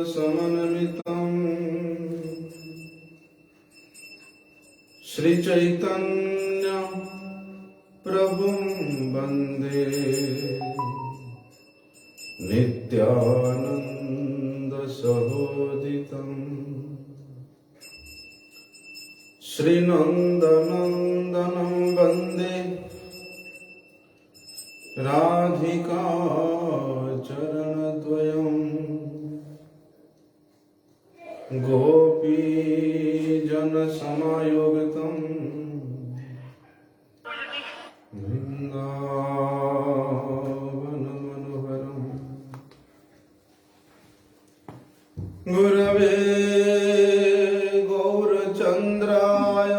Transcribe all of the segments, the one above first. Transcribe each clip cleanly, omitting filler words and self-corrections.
समन्वितम् श्री चैतन्य प्रभुं वन्दे नित्यानंद सहोदितम् श्री नंदनंदनं वन्दे राधिका चरणद्वयम् गोपीजनसमायुक्तं वृन्दावनमनोहरम् गुरवे गौरचन्द्राय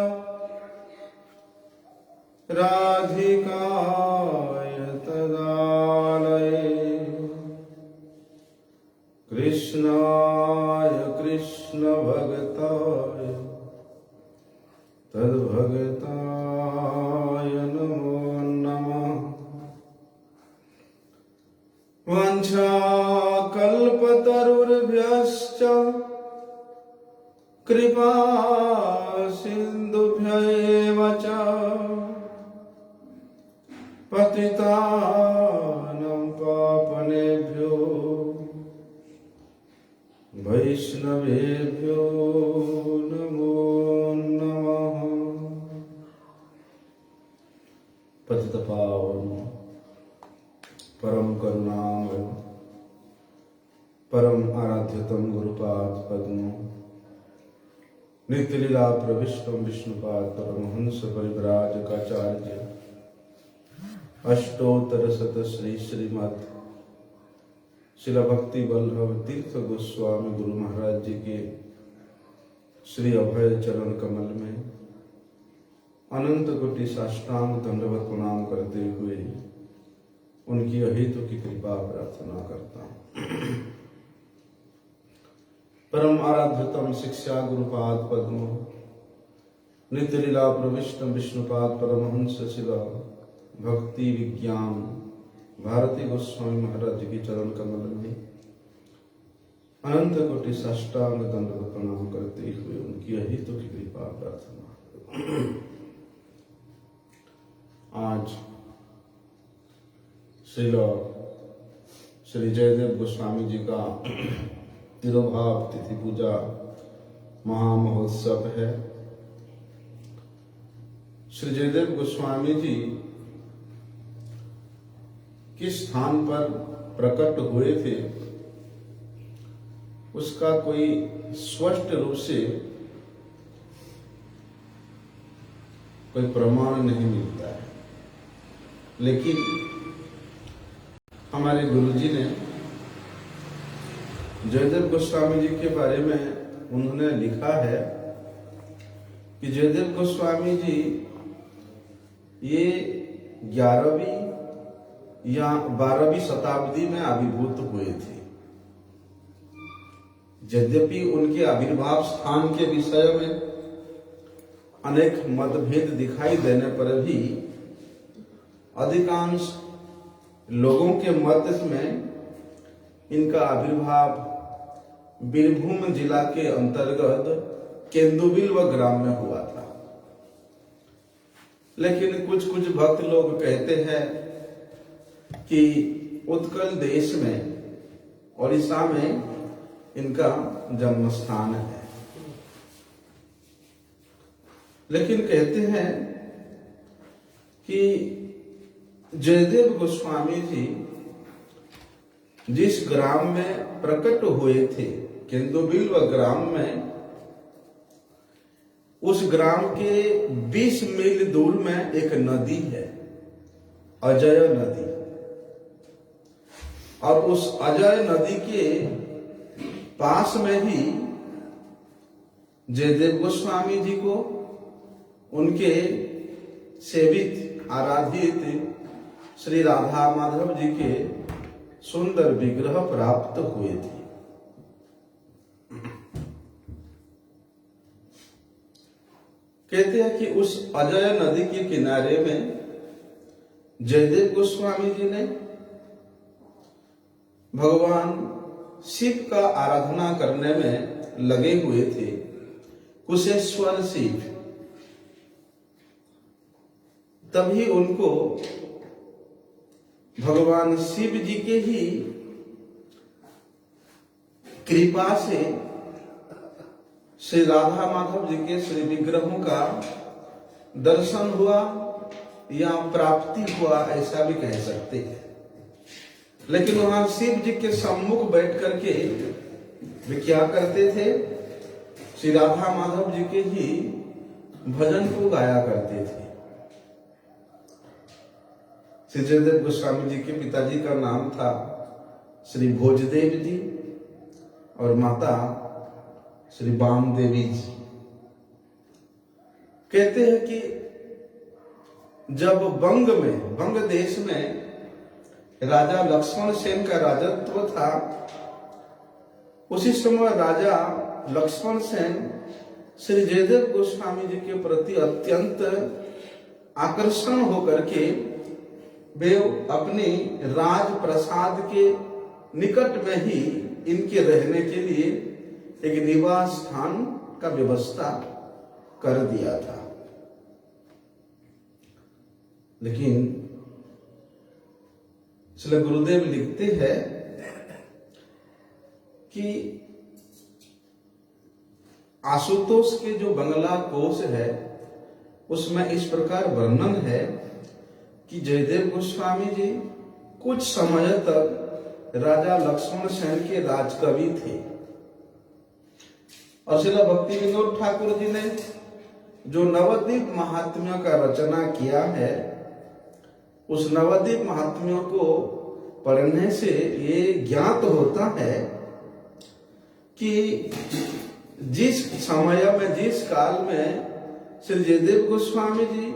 राधिकाय तदालये कृष्णाय कृष्ण भगताय तद्भगताय नमो नमः। वंशाकल्पतरुर्भ्यश्च कृपा सिन्धुभ्यैव च पतितानां पावनेभ्यो वैष्णवेभ्यो नमो नमः। पतितपावन परम करुणामय परम आराध्यतम गुरुपाद पद्मो नित्यलीला प्रविष्टम विष्णुपाद परमहंस परिव्राजकाचार्य अष्टोत्तर शत श्री श्रीमद् शिला भक्ति वल्लभ तीर्थ गोस्वामी गुरु महाराज जी के श्री अभय चरण कमल में अनंत कोटि साष्टांग दंडवत प्रणाम करते हुए उनकी अहेतु की कृपा प्रार्थना करता हूं। परम आराध्यतम शिक्षा गुरुपाद पद्म नित्य लीला प्रविष्टम विष्णुपाद परमहंस शिला भक्ति विज्ञान भारती गोस्वामी महाराज जी की चरण कमल में अनंत कोटि साष्टांग दंडवत प्रणाम करते हुए उनकी अहितु की कृपा प्रार्थना। आज श्री जयदेव गोस्वामी जी का तिरुभाव तिथि पूजा महामहोत्सव है। श्री जयदेव गोस्वामी जी किस स्थान पर प्रकट हुए थे उसका कोई स्पष्ट रूप से कोई प्रमाण नहीं मिलता है, लेकिन हमारे गुरुजी ने जयदेव गोस्वामी जी के बारे में उन्होंने लिखा है कि जयदेव गोस्वामी जी ये 11वीं या 12वीं शताब्दी में आविर्भूत हुए थे। यद्यपि उनके आविर्भाव स्थान के विषय में अनेक मतभेद दिखाई देने पर भी अधिकांश लोगों के मत में इनका आविर्भाव बीरभूम जिला के अंतर्गत केंदुबिल्व ग्राम में हुआ था। लेकिन कुछ भक्त लोग कहते हैं कि उत्कल देश में ओडिशा में इनका जन्म स्थान है। लेकिन कहते हैं कि जयदेव गोस्वामी जी जिस ग्राम में प्रकट हुए थे केंदुबिल्व ग्राम में, उस ग्राम के 20 मील दूर में एक नदी है, अजय नदी। और उस अजय नदी के पास में ही जयदेव गोस्वामी जी को उनके सेवित आराधित श्री राधा माधव जी के सुंदर विग्रह प्राप्त हुए थे। कहते हैं कि उस अजय नदी के किनारे में जयदेव गोस्वामी जी ने भगवान शिव का आराधना करने में लगे हुए थे, कुशेश्वर शिव। तभी उनको भगवान शिव जी के ही कृपा से श्री राधा माधव जी के श्री विग्रहों का दर्शन हुआ या प्राप्ति हुआ, ऐसा भी कह सकते हैं। लेकिन वहां शिव जी के सम्मुख बैठ करके वे क्या करते थे? श्री राधा माधव जी के ही भजन को गाया करते थे। श्री जयदेव गोस्वामी जी के पिताजी का नाम था श्री भोजदेव जी और माता श्री वामदेवी जी। कहते हैं कि जब बंग देश में राजा लक्ष्मण सेन का राजत्व था, उसी समय राजा लक्ष्मण सेन श्री जयदेव गोस्वामी जी के प्रति अत्यंत आकर्षण होकर के वे अपनी राज प्रसाद के निकट में ही इनके रहने के लिए एक निवास स्थान का व्यवस्था कर दिया था। लेकिन इसलिए गुरुदेव लिखते हैं कि आशुतोष के जो बंगला कोश है उसमें इस प्रकार वर्णन है कि जयदेव गोस्वामी जी कुछ समय तक राजा लक्ष्मण सेन के राजकवि थे और श्रील भक्ति विनोद ठाकुर जी ने जो नवद्वीप महात्म्यों का रचना किया है, उस नवद्वीप महात्म्यों को पढ़ने से ये ज्ञात होता है कि जिस समय में, जिस काल में श्री जयदेव गोस्वामी जी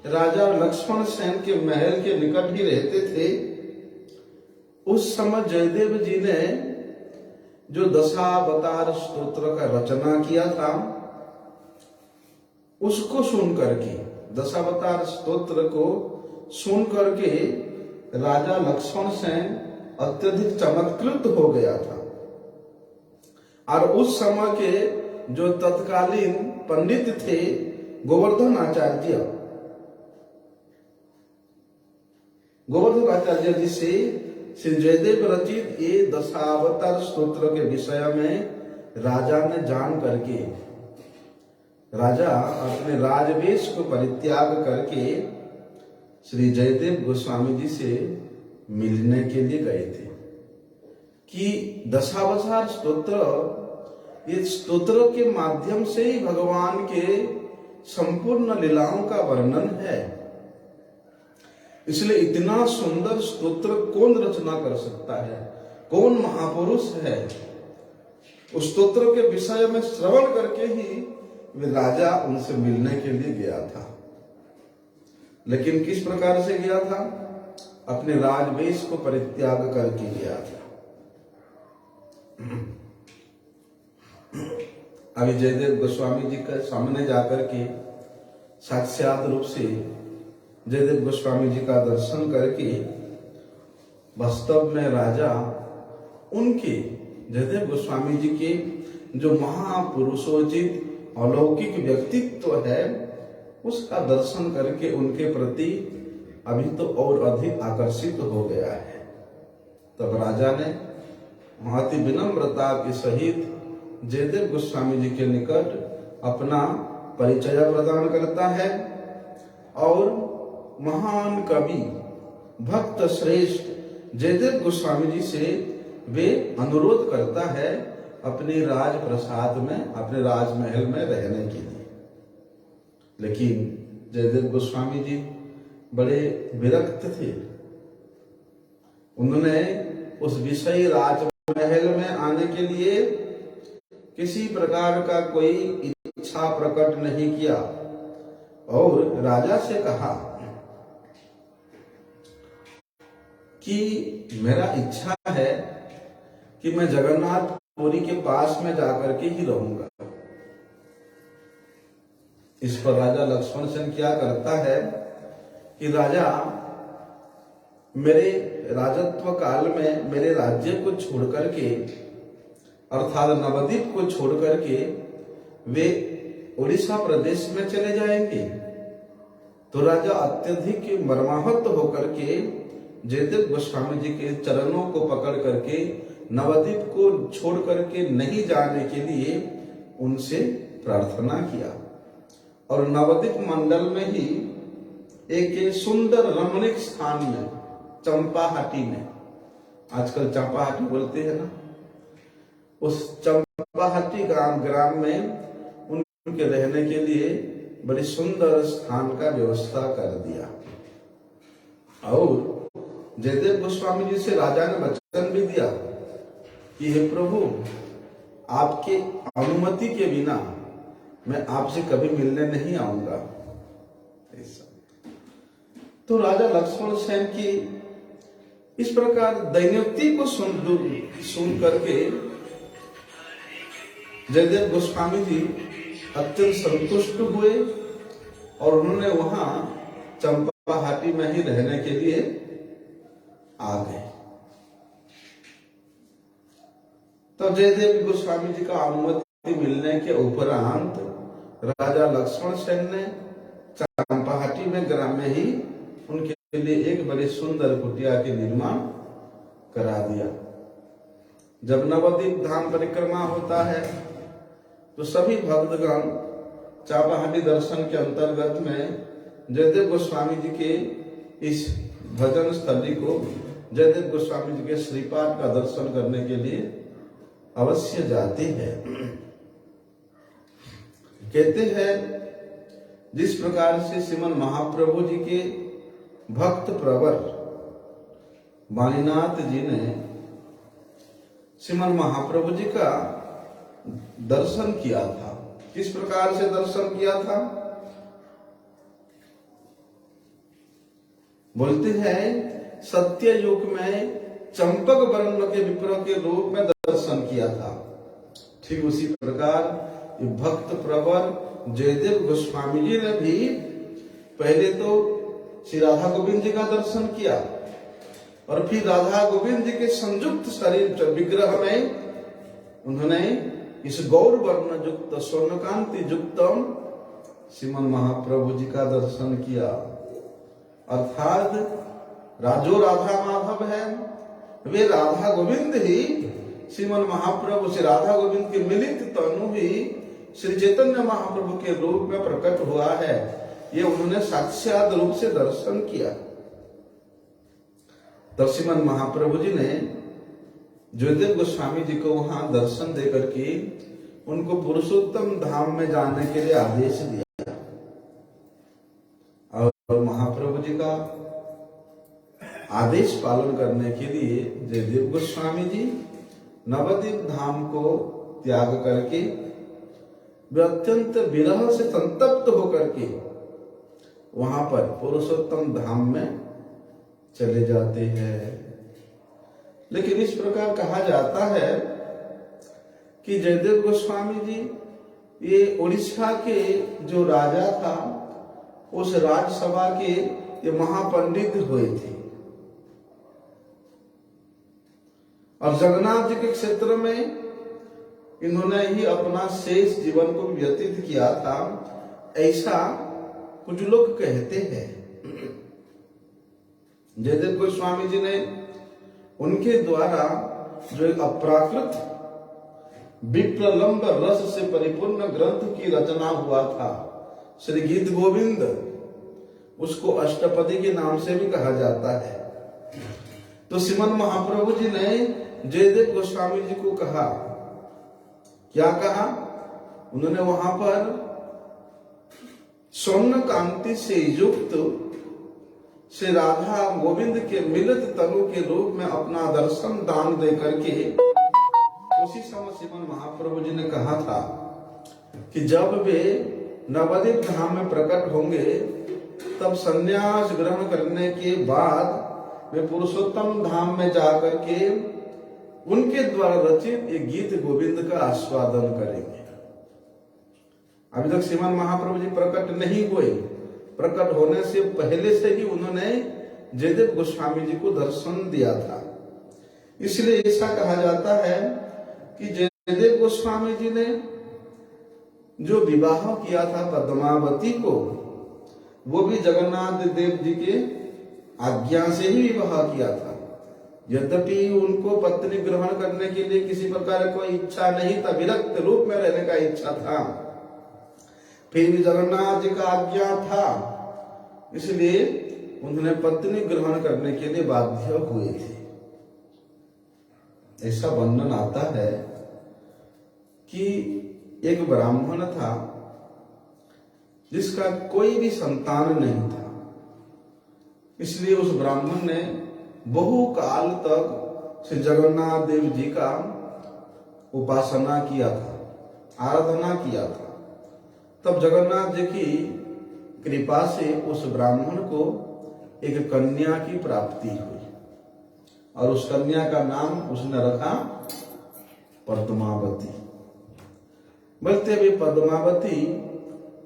राजा लक्ष्मण सेन के महल के निकट ही रहते थे, उस समय जयदेव जी ने जो दशावतार स्तोत्र का रचना किया था, उसको सुन करके, दशावतार स्तोत्र को सुन करके राजा लक्ष्मण सेन अत्यधिक चमत्कृत हो गया था। और उस समय के जो तत्कालीन पंडित थे गोवर्धन आचार्य जी से श्री जयदेव रचित ये दशावतार स्तोत्र के विषय में राजा ने जान करके, राजा अपने राजवेश को परित्याग करके श्री जयदेव गोस्वामी जी से मिलने के लिए गए थे कि दशावतार स्तोत्र, ये स्तोत्र के माध्यम से ही भगवान के संपूर्ण लीलाओं का वर्णन है। इसलिए इतना सुंदर स्तोत्र कौन रचना कर सकता है, कौन महापुरुष है? उस स्तोत्र के विषय में श्रवण करके ही वे राजा उनसे मिलने के लिए गया था। लेकिन किस प्रकार से गया था? अपने राजवेश को परित्याग करके गया था। अभी जयदेव गोस्वामी जी के सामने जाकर के साक्षात रूप से जयदेव गोस्वामी जी का दर्शन करके वास्तव में राजा उनके, जयदेव गोस्वामी जी के जो महापुरुषोचित अलौकिक व्यक्तित्व है, उसका दर्शन करके उनके प्रति अभी तो और अधिक आकर्षित हो गया है। तब राजा ने बहुत ही विनम्रता के सहित जयदेव गोस्वामी जी के निकट अपना परिचय प्रदान करता है और महान कवि भक्त श्रेष्ठ जयदेव गोस्वामी जी से वे अनुरोध करता है अपने राज प्रसाद में, अपने राजमहल में रहने के लिए। लेकिन जयदेव गोस्वामी जी बड़े विरक्त थे। उन्होंने उस विषयी राजमहल में आने के लिए किसी प्रकार का कोई इच्छा प्रकट नहीं किया और राजा से कहा कि मेरा इच्छा है कि मैं जगन्नाथपुरी के पास में जाकर के ही रहूंगा। इस पर राजा लक्ष्मण सेन क्या करता है कि राजा मेरे राजत्व काल में मेरे राज्य को छोड़ करके अर्थात नवद्वीप को छोड़ करके वे उड़ीसा प्रदेश में चले जाएंगे। तो राजा अत्यधिक मर्माहत होकर के जयदेव गोस्वामी जी के चरणों को पकड़ करके नवद्वीप को छोड़ करके नहीं जाने के लिए उनसे प्रार्थना किया। और नवद्वीप मंडल में ही एक सुंदर रमणीक स्थान में चंपाहाटी में, आजकल चंपाहाटी बोलते हैं ना, उस चंपाहाटी ग्राम में उनके रहने के लिए बड़ी सुंदर स्थान का व्यवस्था कर दिया। और जयदेव गोस्वामी जी से राजा ने वचन भी दिया कि हे प्रभु, आपके अनुमति के बिना मैं आपसे कभी मिलने नहीं आऊंगा। तो राजा लक्ष्मण सेन की इस प्रकार दैन्योक्ति को सुन करके जयदेव गोस्वामी जी अत्यंत संतुष्ट हुए और उन्होंने वहां चंपाहाटी में ही रहने के लिए आ गए। तो जयदेव गोस्वामी जी का अनुमति मिलने के उपरांत राजा लक्ष्मण सेन ने चंपाहाटी में ग्राम में ही उनके लिए एक बड़ी सुंदर कुटिया के निर्माण करा दिया। जब नवद्वीप धाम परिक्रमा होता है तो सभी भक्तगण चंपाहाटी दर्शन के अंतर्गत में जयदेव गोस्वामी जी के इस भजन स्थली को, जयदेव गोस्वामी जी के श्रीपाद का दर्शन करने के लिए अवश्य जाते हैं। कहते हैं जिस प्रकार से श्रीमन महाप्रभु जी के भक्त प्रवर वाणीनाथ जी ने श्रीमन महाप्रभु जी का दर्शन किया था। किस प्रकार से दर्शन किया था? बोलते हैं सत्य युग में चंपक वर्ण के विप्र के रूप में दर्शन किया था। ठीक उसी प्रकार भक्त प्रवर जयदेव गोस्वामी जी ने भी पहले तो श्री राधा गोविंद जी का दर्शन किया और फिर राधा गोविंद जी के संयुक्त शरीर विग्रह में उन्होंने इस गौर वर्ण युक्त स्वर्णकांति युक्त श्रीमन महाप्रभु जी का दर्शन किया। अर्थात राजो राधा माधव है, वे राधा गोविंद ही श्रीमन महाप्रभु से राधा गोविंद के मिलित तनु ही श्री चैतन्य महाप्रभु के रूप में प्रकट हुआ है, ये उन्होंने साक्षात रूप से दर्शन किया। तब श्रीमन महाप्रभु जी ने जयदेव गोस्वामी जी को वहां दर्शन देकर के उनको पुरुषोत्तम धाम में जाने के लिए आदेश दिया। और महाप्रभु जी का आदेश पालन करने के लिए जयदेव गोस्वामी जी नवद्वीप धाम को त्याग करके वे अत्यंत विरह से संतप्त होकर के वहां पर पुरुषोत्तम धाम में चले जाते हैं। लेकिन इस प्रकार कहा जाता है कि जयदेव गोस्वामी जी ये उड़ीसा के जो राजा था उस राजसभा के ये महापंडित हुए थे और जगन्नाथ जी के क्षेत्र में इन्होंने ही अपना शेष जीवन को व्यतीत किया था, ऐसा कुछ लोग कहते हैं। जयदेव गोस्वामी जी ने उनके द्वारा जो एक अप्राकृत विप्रलंब रस से परिपूर्ण ग्रंथ की रचना हुआ था श्री गीत गोविंद, उसको अष्टपदी के नाम से भी कहा जाता है। तो श्रीमन महाप्रभु जी ने जयदेव गोस्वामी जी को कहा, क्या कहा? उन्होंने वहां पर स्वर्ण कांति से युक्त श्री राधा गोविंद के मिलित तनु के रूप में अपना दर्शन दान दे करके उसी समय श्रीमन महाप्रभु जी ने कहा था कि जब वे नवद्वीप धाम में प्रकट होंगे तब संन्यास ग्रहण करने के बाद वे पुरुषोत्तम धाम में जाकर के उनके द्वारा रचित एक गीत गोविंद का आस्वादन करेंगे। अभी तक श्रीमान महाप्रभु जी प्रकट नहीं हुए, प्रकट होने से पहले से ही उन्होंने जयदेव गोस्वामी जी को दर्शन दिया था। इसलिए ऐसा कहा जाता है कि जयदेव गोस्वामी जी ने जो विवाह किया था पद्मावती को, वो भी जगन्नाथ देव जी के आज्ञा से ही विवाह किया था। यद्यपि उनको पत्नी ग्रहण करने के लिए किसी प्रकार कोई इच्छा नहीं था, विरक्त रूप में रहने का इच्छा था, फिर भी जगन्नाथ जी का आज्ञा था, इसलिए उन्होंने पत्नी ग्रहण करने के लिए बाध्य हुए थे। ऐसा वर्णन आता है कि एक ब्राह्मण था जिसका कोई भी संतान नहीं था, इसलिए उस ब्राह्मण ने बहुकाल तक श्री जगन्नाथ देव जी का उपासना किया था, आराधना किया था। तब जगन्नाथ जी की कृपा से उस ब्राह्मण को एक कन्या की प्राप्ति हुई और उस कन्या का नाम उसने रखा पद्मावती। बोलते हुए पद्मावती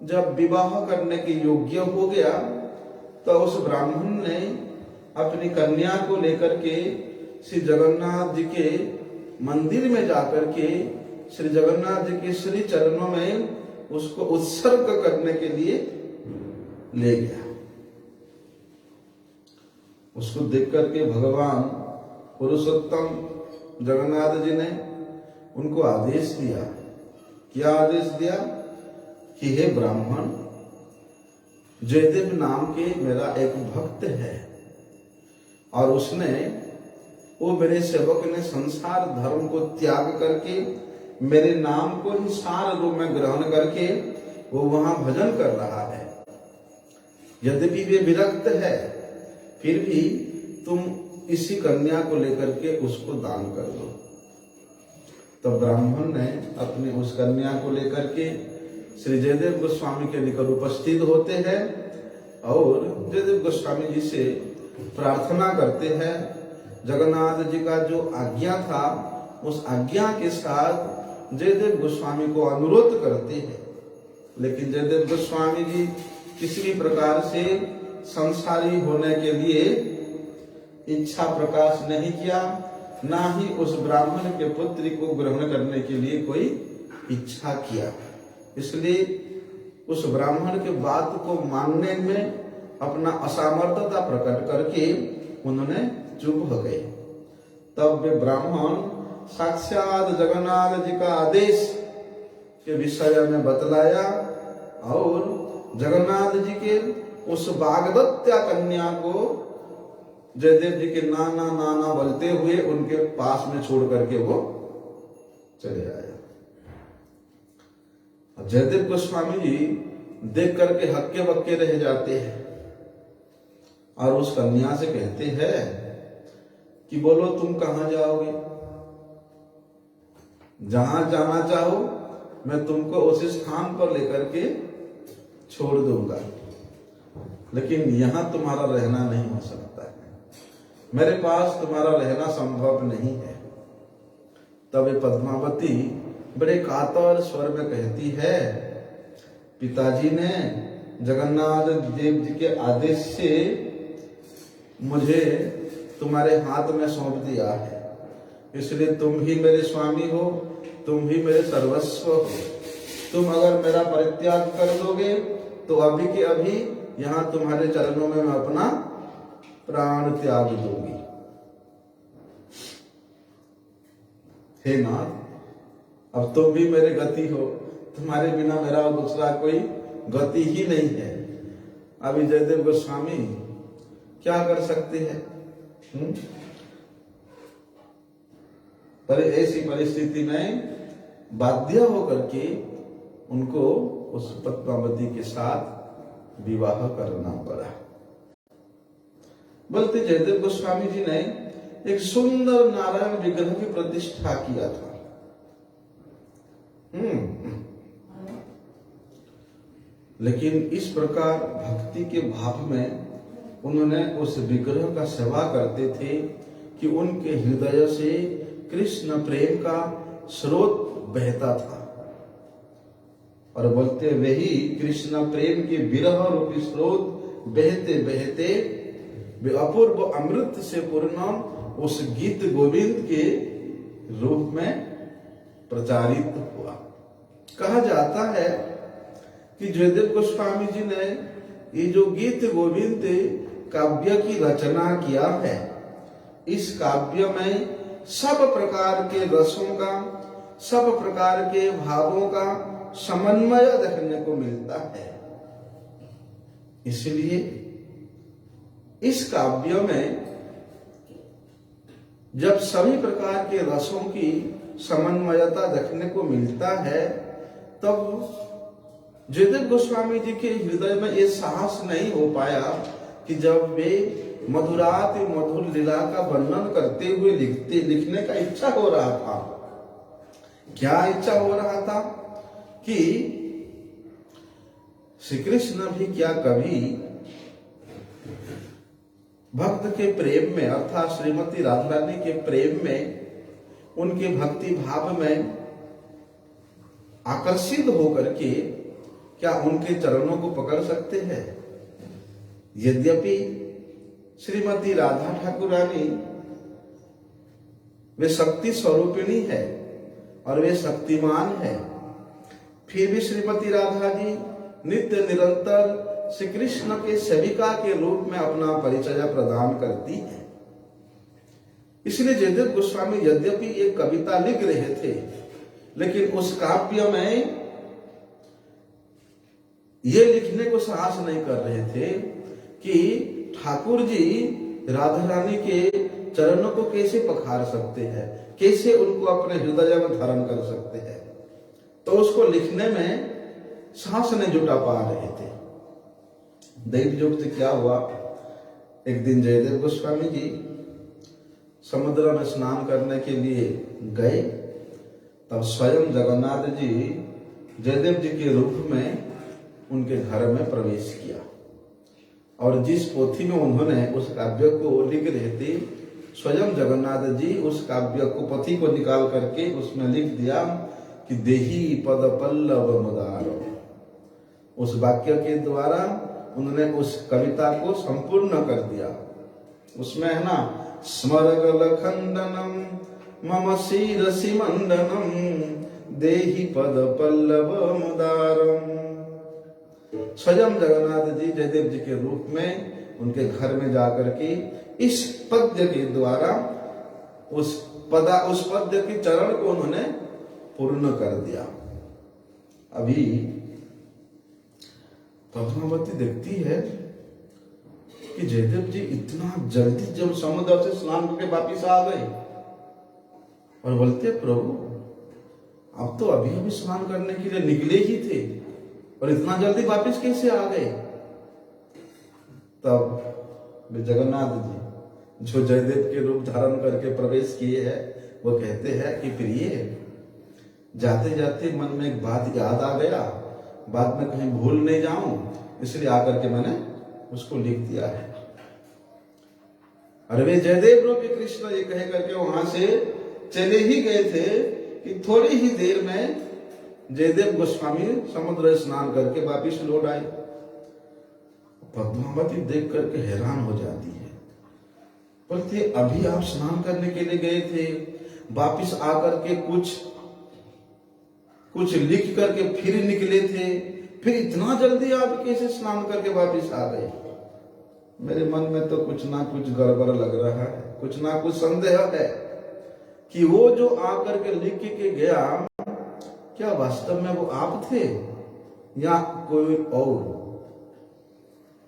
जब विवाह करने के योग्य हो गया तो उस ब्राह्मण ने अपनी कन्या को लेकर के श्री जगन्नाथ जी के मंदिर में जाकर के श्री जगन्नाथ जी के श्री चरणों में उसको उत्सर्ग करने के लिए ले गया। उसको देख करके भगवान पुरुषोत्तम जगन्नाथ जी ने उनको आदेश दिया। क्या आदेश दिया कि हे ब्राह्मण, जयदेव नाम के मेरा एक भक्त है और उसने, वो मेरे सेवक ने संसार धर्म को त्याग करके मेरे नाम को ही सार रूप में ग्रहण करके वो वहां भजन कर रहा है। यद्यपि वे विरक्त है, फिर भी तुम इसी कन्या को लेकर के उसको दान कर दो। तो ब्राह्मण ने अपने उस कन्या को लेकर के श्री जयदेव गोस्वामी के निकट उपस्थित होते हैं और जयदेव गोस्वामी जी से प्रार्थना करते हैं। जगन्नाथ जी का जो आज्ञा था, उस आज्ञा के साथ जयदेव गोस्वामी को अनुरोध करते हैं, लेकिन जयदेव गोस्वामी जी किसी भी प्रकार से संसारी होने के लिए इच्छा प्रकाश नहीं किया, ना ही उस ब्राह्मण के पुत्री को ग्रहण करने के लिए कोई इच्छा किया। इसलिए उस ब्राह्मण के बात को मानने में अपना असामर्थ्यता प्रकट करके उन्होंने चुप हो गए। तब वे ब्राह्मण साक्षात जगन्नाथ जी का आदेश के विषय में बतलाया और जगन्नाथ जी के उस वाग्दत्ता कन्या को जयदेव जी के नाना नाना बोलते हुए उनके पास में छोड़ करके वो चले आए। जयदेव गोस्वामी जी देख करके हक्के बक्के रह जाते हैं और उस कन्या से कहते हैं कि बोलो तुम कहां जाओगे, जहां जाना चाहो मैं तुमको उस स्थान पर लेकर के छोड़ दूंगा, लेकिन यहां तुम्हारा रहना नहीं हो सकता है, मेरे पास तुम्हारा रहना संभव नहीं है। तब पद्मावती बड़े कातर स्वर में कहती है, पिताजी ने जगन्नाथ देव जी के आदेश से मुझे तुम्हारे हाथ में सौंप दिया है, इसलिए तुम ही मेरे स्वामी हो, तुम ही मेरे सर्वस्व हो। तुम अगर मेरा परित्याग कर दोगे तो अभी के अभी यहां तुम्हारे चरणों में मैं अपना प्राण त्याग दूंगी। हे नाथ, अब तुम भी मेरे गति हो, तुम्हारे बिना मेरा दूसरा कोई गति ही नहीं है। अभी जयदेव गोस्वामी क्या कर सकते हैं? पर ऐसी परिस्थिति में बाध्य होकर के उनको उस पद्मावती के साथ विवाह करना पड़ा। बोलते जयदेव गोस्वामी जी ने एक सुंदर नारायण विग्रह की प्रतिष्ठा किया था। लेकिन इस प्रकार भक्ति के भाव में उन्होंने उस विग्रह का सेवा करते थे कि उनके हृदय से कृष्ण प्रेम का स्रोत बहता था। और बोलते वही कृष्ण प्रेम के विरह रूपी स्रोत बहते बहते वे अपूर्व अमृत से पूर्ण उस गीत गोविंद के रूप में प्रचारित हुआ। कहा जाता है कि जयदेव गोस्वामी जी ने ये जो गीत गोविंद काव्य की रचना किया है, इस काव्य में सब प्रकार के रसों का, सब प्रकार के भावों का समन्वय देखने को मिलता है। इसलिए इस काव्य में जब सभी प्रकार के रसों की समन्वयता देखने को मिलता है, तब जयदेव गोस्वामी जी के हृदय में ये साहस नहीं हो पाया कि जब वे मधुराति मधुर लीला का वर्णन करते हुए लिखने का इच्छा हो रहा था। क्या इच्छा हो रहा था कि श्री कृष्ण भी क्या कभी भक्त के प्रेम में, अर्थात श्रीमती राधा रानी के प्रेम में, उनके भक्ति भाव में आकर्षित होकर के क्या उनके चरणों को पकड़ सकते हैं। यद्यपि श्रीमती राधा ठाकुरानी वे शक्ति स्वरूपिणी है और वे शक्तिमान है, फिर भी श्रीमती राधा जी नित्य निरंतर श्री कृष्ण के सेविका के रूप में अपना परिचय प्रदान करती है। इसलिए जयदेव गोस्वामी यद्यपि एक कविता लिख रहे थे, लेकिन उस काव्य में ये लिखने को साहस नहीं कर रहे थे कि ठाकुर जी राधा रानी के चरणों को कैसे पखार सकते हैं, कैसे उनको अपने हृदय में धारण कर सकते हैं। तो उसको लिखने में साहस नहीं जुटा पा रहे थे। दैव योग से क्या हुआ, एक दिन जयदेव गोस्वामी जी समुद्र में स्नान करने के लिए गए, तब स्वयं जगन्नाथ जी जयदेव जी के रूप में उनके घर में प्रवेश किया और जिस पोथी में उन्होंने उस काव्य को लिख रहे थे, स्वयं जगन्नाथ जी उस काव्य को, पोथी को निकाल करके उसमें लिख दिया कि देही पद पल्लव मुदारो। उस वाक्य के द्वारा उन्होंने उस कविता को संपूर्ण कर दिया। उसमें है ना, स्मरगल खंडनम मम शिरसि मंडनम देहि पद पल्लव मुदारम। स्वयं जगन्नाथ जी जयदेव जी के रूप में उनके घर में जाकर के इस पद्य के द्वारा उस पद्य के चरण को उन्होंने पूर्ण कर दिया। अभी पद्मावती देखती है कि जयदेव जी इतना जल्दी जब समुद्र से स्नान करके वापिस आ गए और बोलते, प्रभु आप तो अभी अभी स्नान करने के लिए निकले ही थे और इतना जल्दी वापिस कैसे आ गए। तब जगन्नाथ जी जो जयदेव के रूप धारण करके प्रवेश किए हैं, वो कहते हैं कि प्रिय, जाते जाते मन में एक बात याद आ गया, बाद में कहीं भूल नहीं जाऊं, इसलिए आकर के मैंने उसको लिख दिया है। और वे जयदेव रूपी कृष्ण ये कह करके वहां से चले ही गए थे कि थोड़ी ही देर में जयदेव गोस्वामी समुद्र स्नान करके वापिस लौट आए। पद्मावती देख करके हैरान हो जाती है, बोलते अभी आप स्नान करने के लिए गए थे, वापिस आकर के कुछ लिख करके फिर निकले थे, फिर इतना जल्दी आप कैसे स्नान करके वापिस आ गए। मेरे मन में तो कुछ ना कुछ गड़बड़ लग रहा है, कुछ ना कुछ संदेह है कि वो जो आकर के लिख के गया, क्या वास्तव में वो आप थे या कोई और।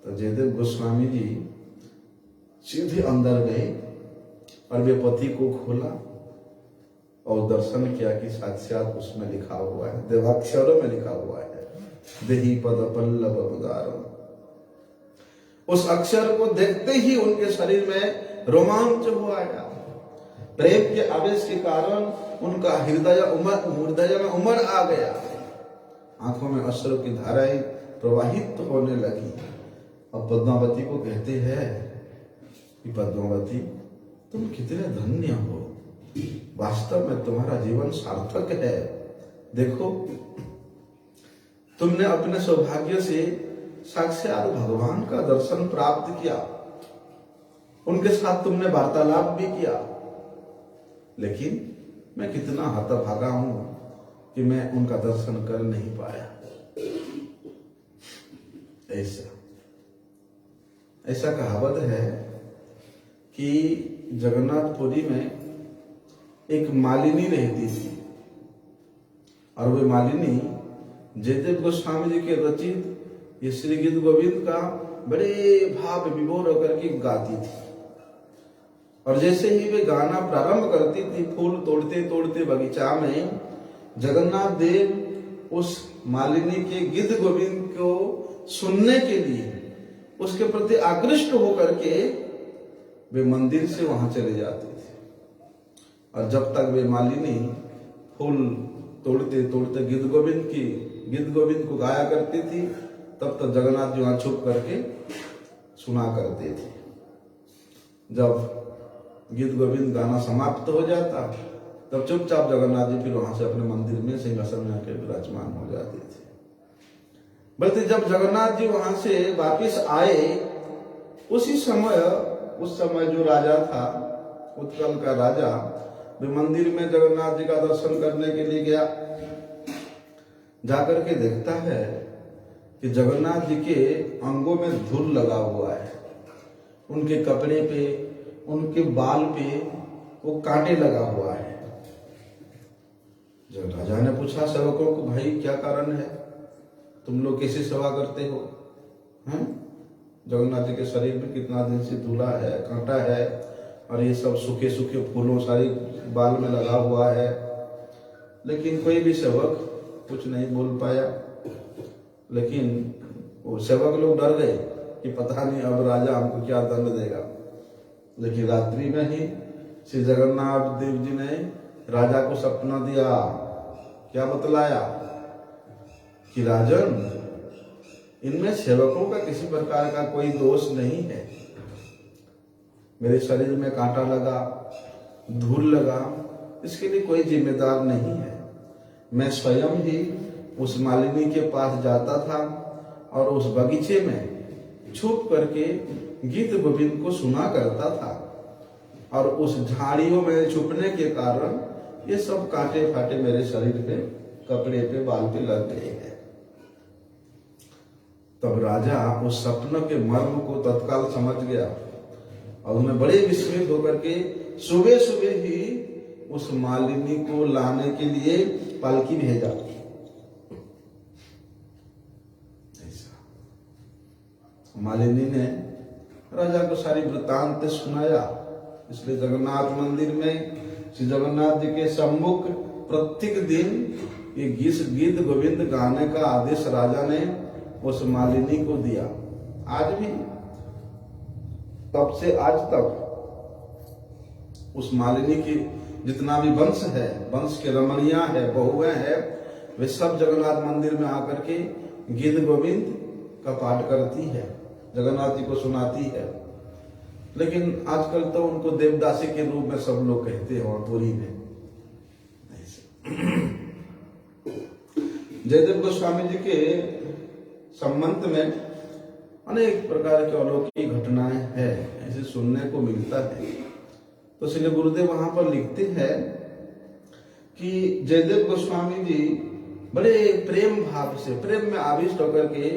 तो जयदेव गोस्वामी जी सीधे अंदर गए और वे पोथी को खोला और दर्शन किया कि साक्षात उसमें लिखा हुआ है, देवाक्षरों में लिखा हुआ है, देहि पद पल्लव मुदारम। उस अक्षर को देखते ही उनके शरीर में रोमांच हो आया। प्रेम के आवेश के कारण उनका हृदय में उमड़ आ गया, आंखों में अश्रु की धाराएं प्रवाहित होने लगी। अब पद्मावती को कहते हैं कि पद्मावती, तुम कितने धन्य हो, वास्तव में तुम्हारा जीवन सार्थक है। देखो, तुमने अपने सौभाग्य से साक्षात भगवान का दर्शन प्राप्त किया। उनके साथ तुमने वार्तालाप भी किया, लेकिन मैं कितना हतभागा हूं कि मैं उनका दर्शन कर नहीं पाया। ऐसा कहावत है कि जगन्नाथपुरी में एक मालिनी रहती थी, और वे मालिनी जयदेव गोस्वामी जी के रचित ये श्री गीत गोविंद का बड़े भाव विभोर होकर के गाती थी। और जैसे ही वे गाना प्रारंभ करती थी, फूल तोड़ते तोड़ते बगीचा में जगन्नाथ देव उस मालिनी के गीत गोविंद को सुनने के लिए उसके प्रति आकृष्ट होकर के वे मंदिर से वहां चले जाते थे। और जब तक वे मालिनी फूल तोड़ते तोड़ते गीत गोविंद को गाया करती थी, तब तक जगन्नाथ जी वहां छुप करके सुना करते थे। जब गीत गोविंद गाना समाप्त हो जाता, तब चुपचाप जगन्नाथ जी फिर वहां से अपने मंदिर में सिंहासन में आके विराजमान हो जाते थे। बल्कि जब जगन्नाथ जी वहां से वापिस आए, उस समय जो राजा था, उत्कल का राजा, वे मंदिर में जगन्नाथ जी का दर्शन करने के लिए गया। जाकर के देखता है कि जगन्नाथ जी के अंगों में धूल लगा हुआ है, उनके कपड़े पे, उनके बाल पे वो कांटे लगा हुआ है। जब राजा ने पूछा सेवकों को, भाई क्या कारण है, तुम लोग कैसे सेवा करते हो? हैं? जगन्नाथ जी के शरीर में कितना दिन से धूला है, कांटा है, और ये सब सूखे सूखे फूलों सारी बाल में लगा हुआ है। लेकिन कोई भी सेवक कुछ नहीं बोल पाया। लेकिन वो सेवक लोग डर गए कि पता नहीं अब राजा हमको क्या दंड देगा। लेकिन रात्रि में ही श्री जगन्नाथ देव जी ने राजा को सपना दिया। क्या बतलाया कि राजन, इनमें सेवकों का किसी प्रकार का कोई दोष नहीं है। मेरे शरीर में कांटा लगा, धूल लगा, इसके लिए कोई जिम्मेदार नहीं है। मैं स्वयं ही उस मालिनी के पास जाता था और उस बगीचे में छुप करके गीत गोविंद को सुना करता था, और उस झाड़ियों में छुपने के कारण ये सब कांटे फाटे मेरे शरीर पे, कपड़े पे, बाल पे लग गए हैं। तब राजा उस सपने के मर्म को तत्काल समझ गया और उन्हें बड़े विस्मित होकर के सुबह सुबह ही उस मालिनी को लाने के लिए पालकी भेजा। मालिनी ने राजा को सारी वृत्तांत सुनाया। इसलिए जगन्नाथ मंदिर में श्री जगन्नाथ जी के सम्मुख प्रत्येक दिन ये गीत गोविंद गाने का आदेश राजा ने उस मालिनी को दिया। आज भी तब से आज तक उस मालिनी की जितना भी वंश है, वंश के रमणियां है, बहुएं है, वे सब जगन्नाथ मंदिर में आकर के गीत गोविंद का पाठ करती है, जगन्नाथ जी को सुनाती है। लेकिन आजकल तो उनको देवदासी के रूप में सब लोग कहते हैं और पूरी में। जयदेव गोस्वामी जी के संबंध में अनेक प्रकार की अलौकिक घटनाएं हैं, ऐसे सुनने को मिलता है। तो श्री गुरुदेव वहां पर लिखते हैं कि जयदेव गोस्वामी जी बड़े प्रेम भाव से, प्रेम में आविष्ट होकर के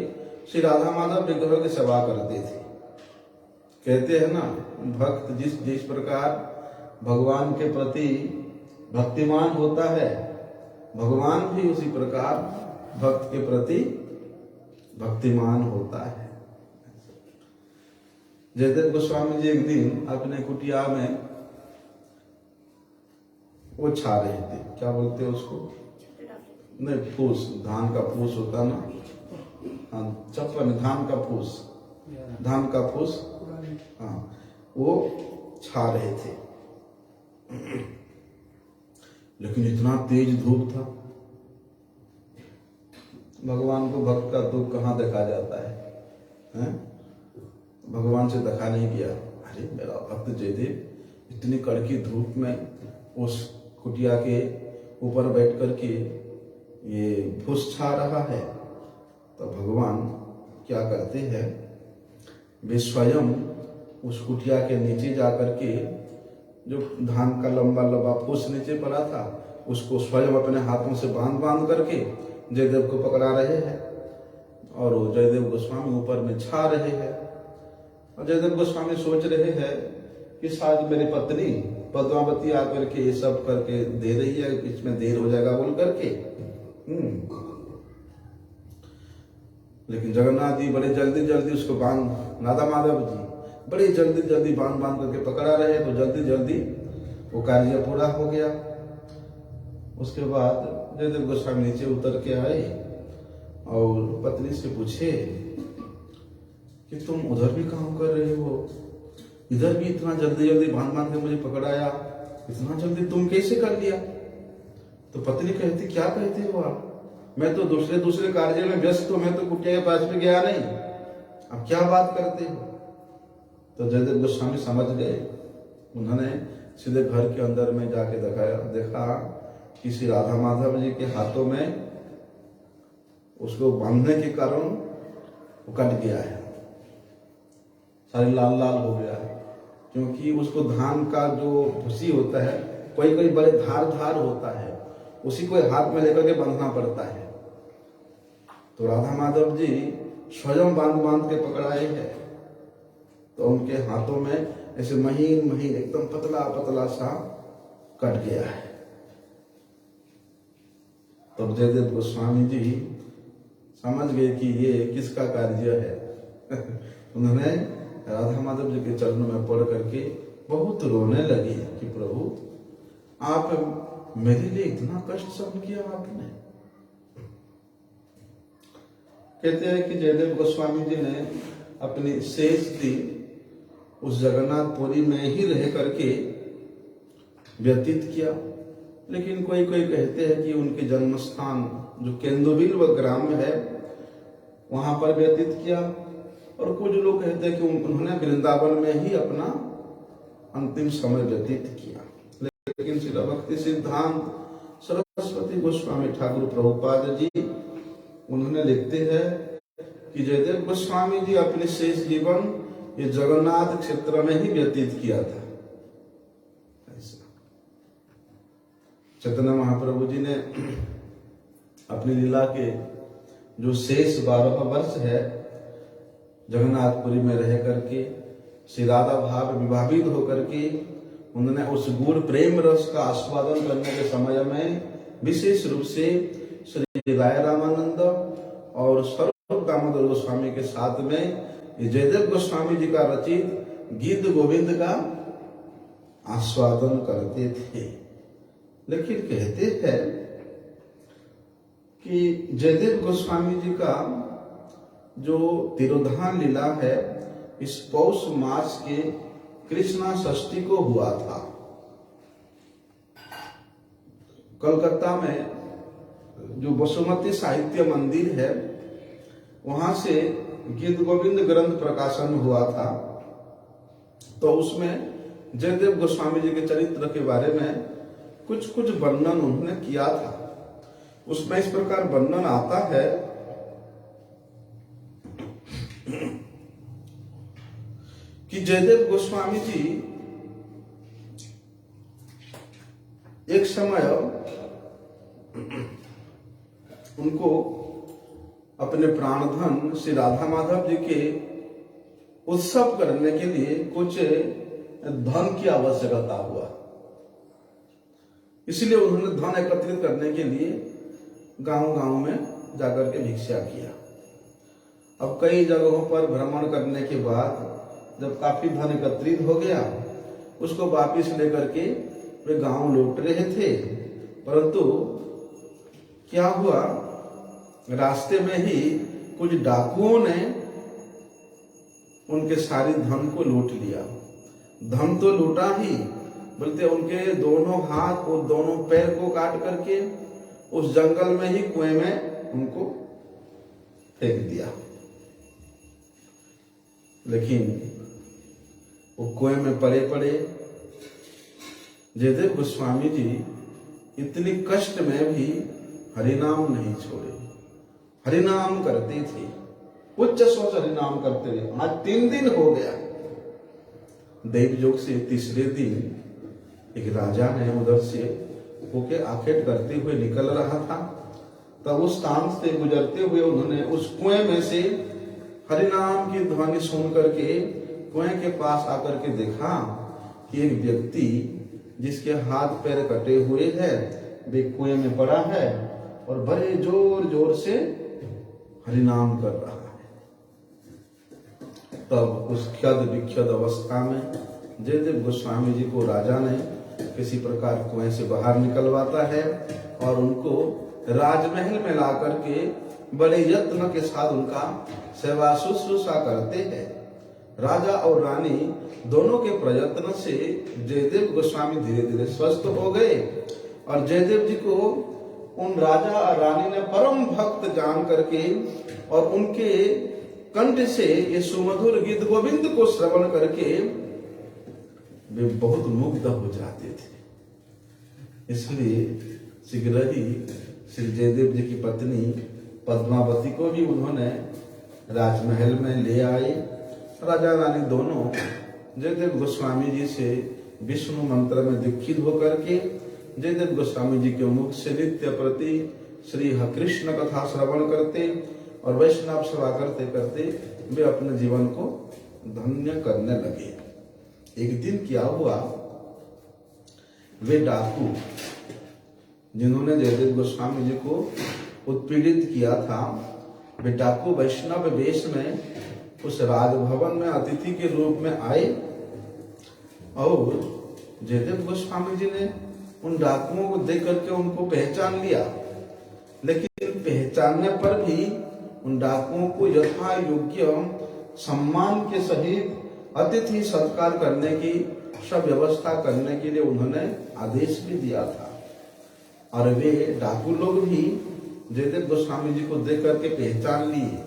श्री राधा माधव विग्रह की सेवा करते थे। कहते हैं ना, भक्त जिस प्रकार भगवान के प्रति भक्तिमान होता है, भगवान भी उसी प्रकार भक्त के प्रति भक्तिमान होता है। जयदेव गोस्वामी जी एक दिन अपने कुटिया में वो छा रहे थे, क्या बोलते हैं उसको, नहीं, फूस, धान का फूस होता ना, हाँ, चप्पल में धान का फूस, धान का फूस, हाँ, वो छा रहे थे। लेकिन इतना तेज धूप था, भगवान को भक्त का दुख कहाँ देखा जाता है? भगवान से देखा नहीं गया। अरे मेरा भक्त जयदेव इतनी कड़की धूप में उस कुटिया के ऊपर बैठ करके ये फूस छा रहा है। तो भगवान क्या करते हैं, वे स्वयं उस कुटिया के नीचे जाकर के जो धान का लंबा लंबा फूस नीचे पड़ा था उसको स्वयं अपने हाथों से बांध बांध करके जयदेव को पकड़ा रहे हैं और वो जयदेव गोस्वामी ऊपर में छा रहे हैं। और जयदेव गोस्वामी सोच रहे हैं कि शायद मेरी पत्नी पद्मावती आकर के ये सब करके दे रही है, इसमें देर हो जाएगा बोल करके। लेकिन जगन्नाथ जी बड़े जल्दी जल्दी उसको बांध, राधा माधव जी बड़े जल्दी जल्दी बांध बांध करके पकड़ा रहे, तो जल्दी जल्दी वो कार्य पूरा हो गया। उसके बाद जयदेव गोस्वामी नीचे उतर के आए और पत्नी से पूछे कि तुम उधर भी काम कर रहे हो, इधर भी इतना जल्दी जल्दी बांध बांध के मुझे पकड़ाया, इतना जल्दी तुम कैसे कर लिया? तो पत्नी कहती क्या कहते हो आप, मैं तो दूसरे कार्य में व्यस्त हूं, मैं तो कुटिया के पास में गया नहीं, अब क्या बात करते हो? तो जयदेव गोस्वामी समझ गए। उन्होंने सीधे घर के अंदर में जाके देखा कि श्री राधा माधव जी के हाथों में उसको बांधने के कारण वो कट गया है, सारी लाल लाल हो गया है, क्योंकि उसको धान का जो भूसी होता है कोई कोई बड़े धार धार होता है, उसी को हाथ में लेकर के बांधना पड़ता है। तो राधा माधव जी स्वयं बांध बांध के पकड़ाए हैं, तो उनके हाथों में ऐसे महीन महीन एकदम पतला पतला सा कट गया है। तब जयदेव गोस्वामी जी समझ गए कि ये किसका कार्य है। उन्होंने राधा माधव जी के चरणों में पड़ करके बहुत रोने लगे कि प्रभु आप मेरे लिए इतना कष्ट सहन किया आपने। कहते हैं कि जयदेव गोस्वामी जी ने अपनी शेष दिन उस जगन्नाथपुरी में ही रह करके व्यतीत किया, लेकिन कोई कोई कहते हैं कि उनके जन्म स्थान जो केंदुबिल व ग्राम है वहां पर व्यतीत किया, और कुछ लोग कहते हैं कि उन्होंने वृंदावन में ही अपना अंतिम समय व्यतीत किया। लेकिन श्री भक्ति सिद्धांत सरस्वती गोस्वामी ठाकुर प्रभुपाद जी उन्होंने लिखते हैं कि जयदेव गोस्वामी जी अपने शेष जीवन ये जगन्नाथ क्षेत्र में ही व्यतीत किया था। ऐसा चैतन्य महाप्रभु जी ने अपनी लीला के जो शेष 12 वर्ष है जगन्नाथपुरी में रह करके श्री राधा भाव विभावित होकर के उन्होंने उस गुरु प्रेम रस का आस्वादन करने के समय में विशेष रूप से श्री राय रामानंद और स्वरूप दामोदर गोस्वामी के साथ में जयदेव गोस्वामी जी का रचित गीत गोविंद का आस्वादन करते थे। लेकिन कहते हैं कि जयदेव गोस्वामी जी का जो तिरोधान लीला है इस पौष मास के कृष्णा षष्ठी को हुआ था। कलकत्ता में जो बसुमती साहित्य मंदिर है वहां से गीत गोविंद ग्रंथ प्रकाशन हुआ था, तो उसमें जयदेव गोस्वामी जी के चरित्र के बारे में कुछ कुछ वर्णन उन्होंने किया था। उसमें इस प्रकार वर्णन आता है कि जयदेव गोस्वामी जी एक समय उनको अपने प्राणधन श्री राधा माधव जी के उत्सव करने के लिए कुछ धन की आवश्यकता हुआ, इसलिए उन्होंने धन एकत्रित करने के लिए गांव गांव में जाकर के भिक्षा किया। अब कई जगहों पर भ्रमण करने के बाद जब काफी धन एकत्रित हो गया उसको वापिस लेकर के वे गांव लौट रहे थे, परंतु क्या हुआ, रास्ते में ही कुछ डाकुओं ने उनके सारी धन को लूट लिया। धन तो लूटा ही, बोलते उनके दोनों हाथ और दोनों पैर को काट करके उस जंगल में ही कुएं में उनको फेंक दिया। लेकिन वो कुएं में पड़े पड़े जयदेव गोस्वामी जी इतनी कष्ट में भी हरिनाम नहीं छोड़े, हरिनाम करते थे, उच्च सोच हरिनाम करते रहे। आज 3 दिन हो गया दैव योग से तीसरे दिन एक राजा ने उधर से होके आखेट करते हुए निकल रहा था। तब उस स्थान से गुजरते हुए उन्होंने उस कुएं में से हरिनाम की ध्वनि सुन करके कुएं के पास आकर के देखा कि एक व्यक्ति जिसके हाथ पैर कटे हुए हैं वे कुएं में पड़ा है और बड़े जोर जोर से हरिनाम कर रहा है। तब उस क्षद विक्षद अवस्था में जयदेव गोस्वामी जी को राजा ने किसी प्रकार कुएं से बाहर निकलवाता है और उनको राजमहल में ला करके बड़े यत्न के साथ उनका सेवा शुश्रूषा करते हैं। राजा और रानी दोनों के प्रयत्न से जयदेव गोस्वामी धीरे धीरे स्वस्थ हो गए और जयदेव जी को उन राजा और रानी ने परम भक्त जान करके और उनके कंठ से ये सुमधुर गीत गोविंद को श्रवण करके वे बहुत मुग्ध हो जाते थे। इसलिए शीघ्र ही श्री जयदेव जी की पत्नी पद्मावती को भी उन्होंने राजमहल में ले आए। राजा रानी दोनों जयदेव गोस्वामी जी से विष्णु मंत्र में दीक्षित होकर के जयदेव गोस्वामी जी के मुख से नित्य प्रति श्री कृष्ण कथा श्रवण करते और वैष्णव सेवा करते करते वे अपने जीवन को धन्य करने लगे। एक दिन क्या हुआ, वे डाकू जिन्होंने जयदेव गोस्वामी जी को उत्पीड़ित किया था, वे डाकू वैष्णव वेश में उस राजभवन में अतिथि के रूप में आए और जयदेव गोस्वामी जी ने उन डाकुओं को देख करके उनको पहचान लिया, लेकिन पहचानने पर भी उन डाकुओं को यथा योग्य सम्मान के सहित अतिथि सत्कार करने की सब व्यवस्था करने के लिए उन्होंने आदेश भी दिया था। और वे डाकू लोग भी जयदेव गोस्वामी जी को देख करके पहचान लिए,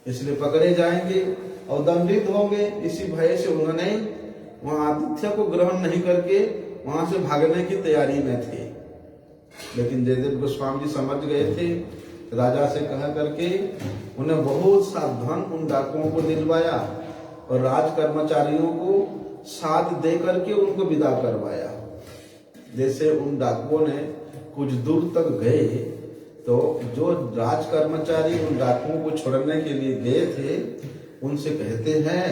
इसलिए पकड़े जाएंगे और दंडित होंगे। इसी भय से उन्होंने वहां आतिथ्य को ग्रहण नहीं करके वहां से भागने की तैयारी में थे। लेकिन जयदेव गोस्वामी जी समझ गए थे, राजा से कह करके उन्हें बहुत सा धन उन डाकुओं को दिलवाया और राज कर्मचारियों को साथ दे करके उनको विदा करवाया। जैसे उन डाकुओं ने कुछ दूर तक गए तो जो राज कर्मचारी उन डाकुओं को छोड़ने के लिए गए थे उनसे कहते हैं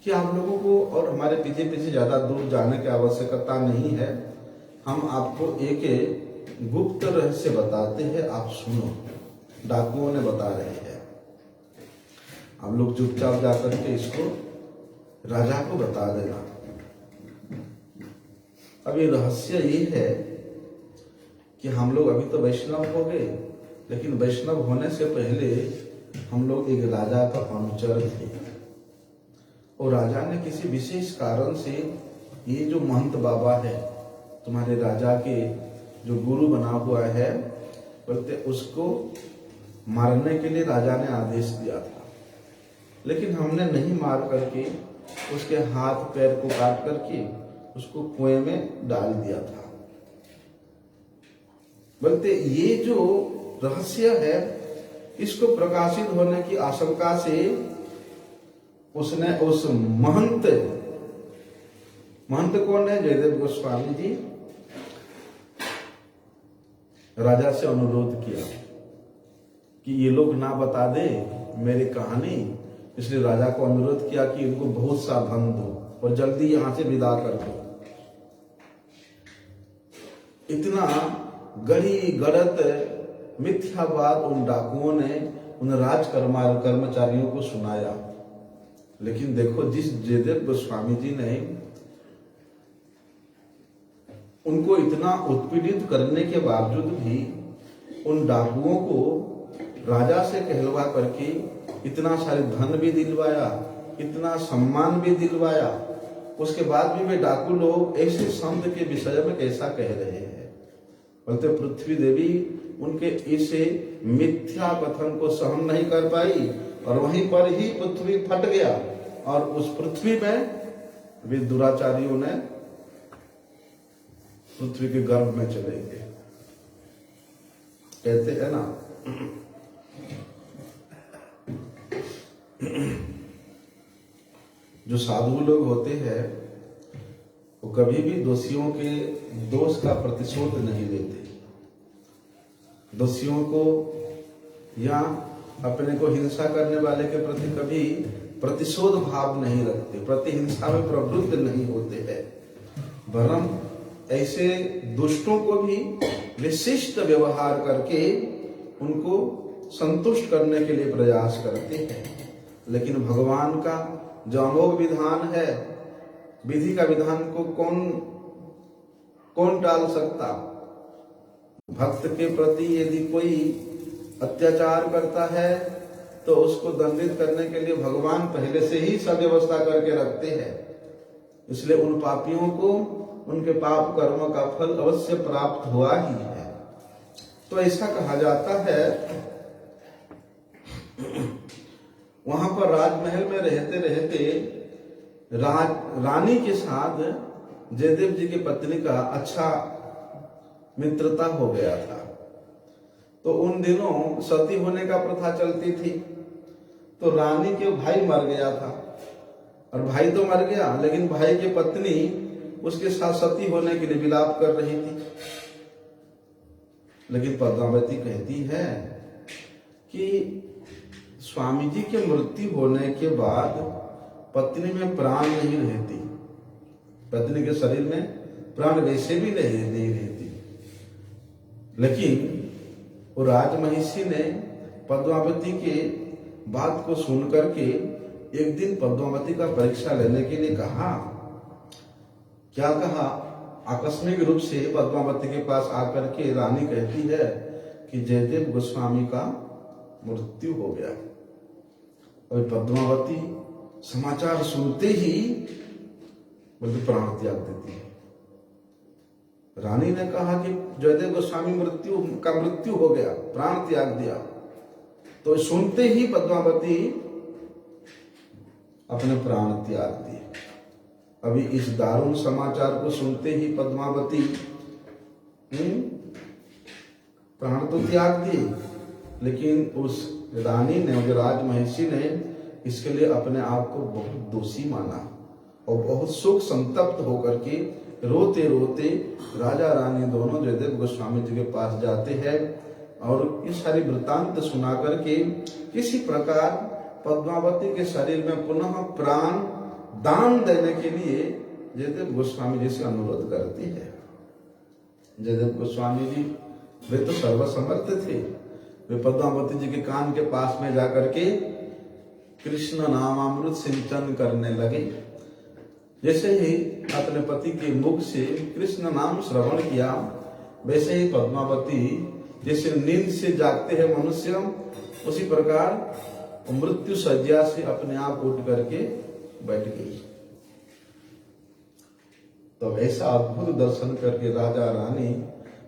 कि आप लोगों को और हमारे पीछे पीछे ज्यादा दूर जाने की आवश्यकता नहीं है, हम आपको एक गुप्त रहस्य बताते हैं, आप सुनो। डाकुओं ने बता रहे हैं, आप लोग चुपचाप जाकर के इसको राजा को बता देना। अब ये रहस्य ये है कि हम लोग अभी तो वैष्णव हो गए, लेकिन वैष्णव होने से पहले हम लोग एक राजा का अनुचर थे और राजा ने किसी विशेष कारण से ये जो महंत बाबा है तुम्हारे राजा के जो गुरु बना हुआ है, बोलते उसको मारने के लिए राजा ने आदेश दिया था, लेकिन हमने नहीं मार करके उसके हाथ पैर को काट करके उसको कुएं में डाल दिया था। बोलते ये जो रहस्य है इसको प्रकाशित होने की आशंका से उसने उस महंत कौन है, जयदेव गोस्वामी जी, राजा से अनुरोध किया कि ये लोग ना बता दे मेरी कहानी। इसलिए राजा को अनुरोध किया कि इनको बहुत सा धन दो और जल्दी यहां से विदा कर दो। इतना गड़ी गड़त मिथ्या बात उन डाकुओं ने उन राज कर्मचारियों को सुनाया। लेकिन देखो, जिस जयदेव गोस्वामी जी ने उनको इतना उत्पीड़ित करने के बावजूद भी उन डाकुओं को राजा से कहलवा करके इतना सारे धन भी दिलवाया, इतना सम्मान भी दिलवाया, उसके बाद भी वे डाकू लोग ऐसे संत के विषय में कैसा कह रहे हैं। बोलते पृथ्वी देवी उनके इसे मिथ्या कथन को सहन नहीं कर पाई और वहीं पर ही पृथ्वी फट गया और उस पृथ्वी में वे दुराचारियों ने पृथ्वी के गर्भ में चले गए। कहते हैं ना, जो साधु लोग होते हैं वो कभी भी दोषियों के दोष का प्रतिशोध नहीं लेते, दोषियों को या अपने को हिंसा करने वाले के प्रति कभी प्रतिशोध भाव नहीं रखते, प्रतिहिंसा में प्रवृत्त नहीं होते हैं, वरन ऐसे दुष्टों को भी विशिष्ट व्यवहार करके उनको संतुष्ट करने के लिए प्रयास करते हैं। लेकिन भगवान का जो अमोघ विधान है, विधि का विधान को कौन टाल सकता। भक्त के प्रति यदि कोई अत्याचार करता है तो उसको दंडित करने के लिए भगवान पहले से ही सब व्यवस्था करके रखते हैं, इसलिए उन पापियों को उनके पाप कर्मों का फल अवश्य प्राप्त हुआ ही है। तो ऐसा कहा जाता है, वहां पर राजमहल में रहते रहते रानी के साथ जयदेव जी की पत्नी का अच्छा मित्रता हो गया था। तो उन दिनों सती होने का प्रथा चलती थी, तो रानी के भाई मर गया था, और भाई तो मर गया लेकिन भाई की पत्नी उसके साथ सती होने के लिए विलाप कर रही थी। लेकिन पद्मावती कहती है कि स्वामी जी के मृत्यु होने के बाद पत्नी में प्राण नहीं रहती, पत्नी के शरीर में प्राण वैसे भी नहीं रहती। लेकिन वो राजमहिषी ने पद्मावती के बात को सुन करके एक दिन पद्मावती का परीक्षा लेने के लिए कहा। क्या कहा? आकस्मिक रूप से पद्मावती के पास आकर के रानी कहती है कि जयदेव गोस्वामी का मृत्यु हो गया। और पद्मावती समाचार सुनते ही बल्कि प्राण त्याग देती है। रानी ने कहा कि जयदेव गोस्वामी मृत्यु हो गया, प्राण त्याग दिया। तो सुनते ही पद्मावती अपने प्राण त्याग दिए। अभी इस दारुण समाचार को सुनते ही पद्मावती प्राण तो त्याग दिए, लेकिन उस रानी ने, जो राजमहिषी ने, इसके लिए अपने आप को बहुत दोषी माना और बहुत शोक संतप्त होकर के रोते रोते राजा रानी दोनों जयदेव गोस्वामी जी के पास जाते हैं और ये सारी वृत्तांत सुना करके किसी प्रकार पद्मावती के शरीर में पुनः प्राण दान देने के लिए जयदेव गोस्वामी जी से अनुरोध करती है। जयदेव गोस्वामी जी वे तो सर्वसमर्थ थे, वे पद्मावती जी के कान के पास में जाकर के कृष्ण नामामृत सिंचन करने लगे। जैसे ही अपने पति के मुख से कृष्ण नाम श्रवण किया, वैसे ही पद्मावती जैसे नींद से जागते हैं मनुष्य, उसी प्रकार मृत्यु शैया से अपने आप उठ करके बैठ गई। तो ऐसा अद्भुत दर्शन करके राजा रानी,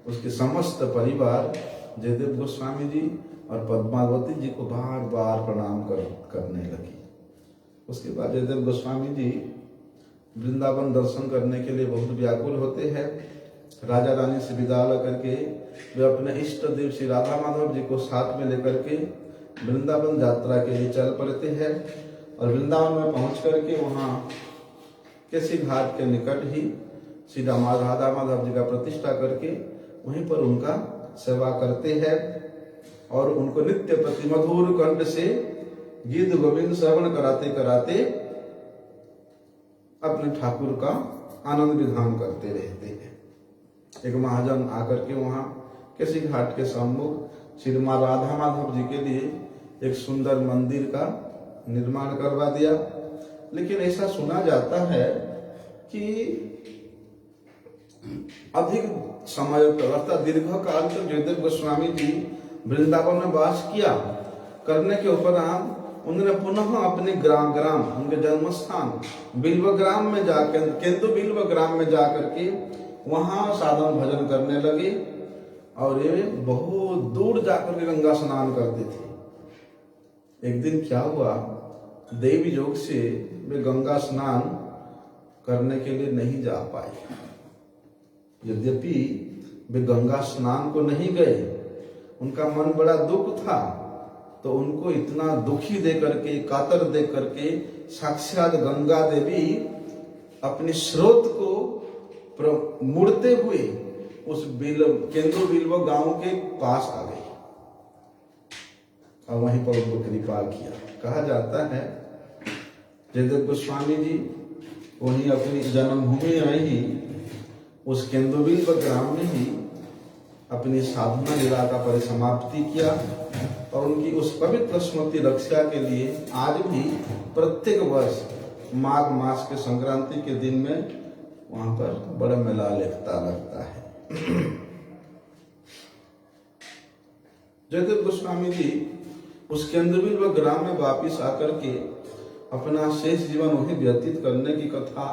उसके समस्त परिवार जयदेव गोस्वामी जी और पद्मावती जी को बार बार प्रणाम करने लगी। उसके बाद जयदेव गोस्वामी जी वृंदावन दर्शन करने के लिए बहुत व्याकुल होते हैं। राजा रानी से विदा करके वे अपने इष्ट देव श्री राधा माधव जी को साथ में लेकर के वृंदावन यात्रा के लिए चल पड़ते हैं। और वृंदावन में पहुंच करके वहां केसी घाट के निकट ही श्री राधा माधव जी का प्रतिष्ठा करके वहीं पर उनका सेवा करते हैं और उनको नित्य प्रति मधुर कंठ से गीत गोविंद श्रवण कराते कराते अपने ठाकुर का आनंद विधान करते रहते हैं। एक महाजन आकर के वहां किसी घाट के सम्मुख श्री मां राधा माधव जी के लिए एक सुंदर मंदिर का निर्माण करवा दिया। लेकिन ऐसा सुना जाता है कि अधिक समय अर्थात दीर्घ काल तक जयदेव गोस्वामी जी वृंदावन में वास किया करने के उपरांत उन्होंने पुनः अपने ग्राम उनके जन्म स्थान बिल्व ग्राम में जाकर केंदु बिल्व ग्राम में जाकर के वहां साधन भजन करने लगे और ये बहुत दूर जाकर के गंगा स्नान करते थे। एक दिन क्या हुआ, देवी योग से वे गंगा स्नान करने के लिए नहीं जा पाए। यद्यपि वे गंगा स्नान को नहीं गए, उनका मन बड़ा दुख था, तो उनको इतना दुखी दे करके, कातर दे करके साक्षात गंगा देवी अपने स्रोत को मुड़ते हुए उस केंद्र बिल्व गांव के पास आ गई और वहीं पर उनको कृपा किया। कहा जाता है जयदेव गोस्वामी जी वहीं अपनी जन्मभूमि में ही उस केंद्रबिल्व ग्राम में ही अपनी साधना लीला का परिसमाप्ति किया और उनकी उस पवित्र स्मृति रक्षा के लिए आज भी प्रत्येक वर्ष माघ मास के संक्रांति के दिन में वहां पर बड़ा मेला लगता है। जयदेव गोस्वामी जी उस केंद्रबिल्व ग्राम में वापिस आकर के अपना शेष जीवन वहीं व्यतीत करने की कथा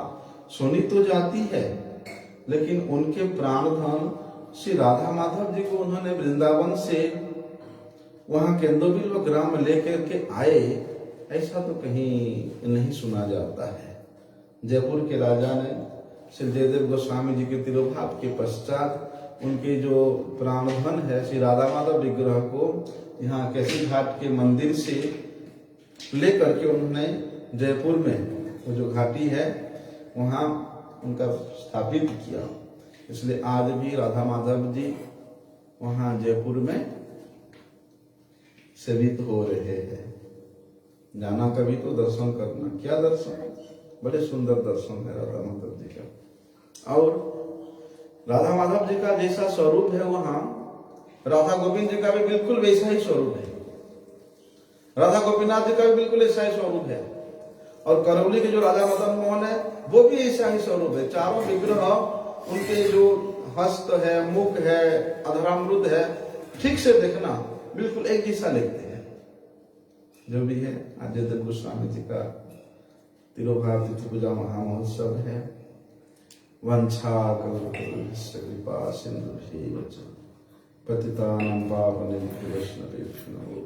सुनी तो जाती है, लेकिन उनके प्राणधन श्री राधा माधव जी को उन्होंने वृंदावन से वहां केंद्रबिल्व ग्राम लेकर के आए, ऐसा तो कहीं नहीं सुना जाता है। जयपुर के राजा ने श्री जयदेव गोस्वामी जी के तिरोभाव के पश्चात उनके जो प्राणधन है श्री राधा माधव विग्रह को यहाँ केसी घाट के मंदिर से लेकर के उन्होंने जयपुर में वो जो घाटी है वहाँ उनका स्थापित किया। इसलिए आज भी राधा माधव जी वहाँ जयपुर में सेवित हो रहे हैं। जाना कभी तो दर्शन करना। क्या दर्शन, बड़े सुंदर दर्शन है राधा माधव जी का। और राधा माधव जी का जैसा स्वरूप है वहाँ राधा गोविंद जी का भी बिल्कुल वैसा ही स्वरूप है। राधा गोपीनाथ जी का भी बिल्कुल ऐसा ही स्वरूप है। और करौली के जो राधा मदन मोहन है वो भी ऐसा ही स्वरूप है। चारों विग्रह उनके जो हस्त है, मुख है, अधरामृत है, ठीक से देखना बिल्कुल एक जैसा लगते हैं। जो भी है आज जयदेव गोस्वामी जी का तिरुभाव तिथि पूजा महामहोत्सव है। वंशा कल्पतरुभ्यश्च कृपा सिंधुभ्यैव च पतितानां पावनेभ्यो वैष्णवेभ्यो नमो।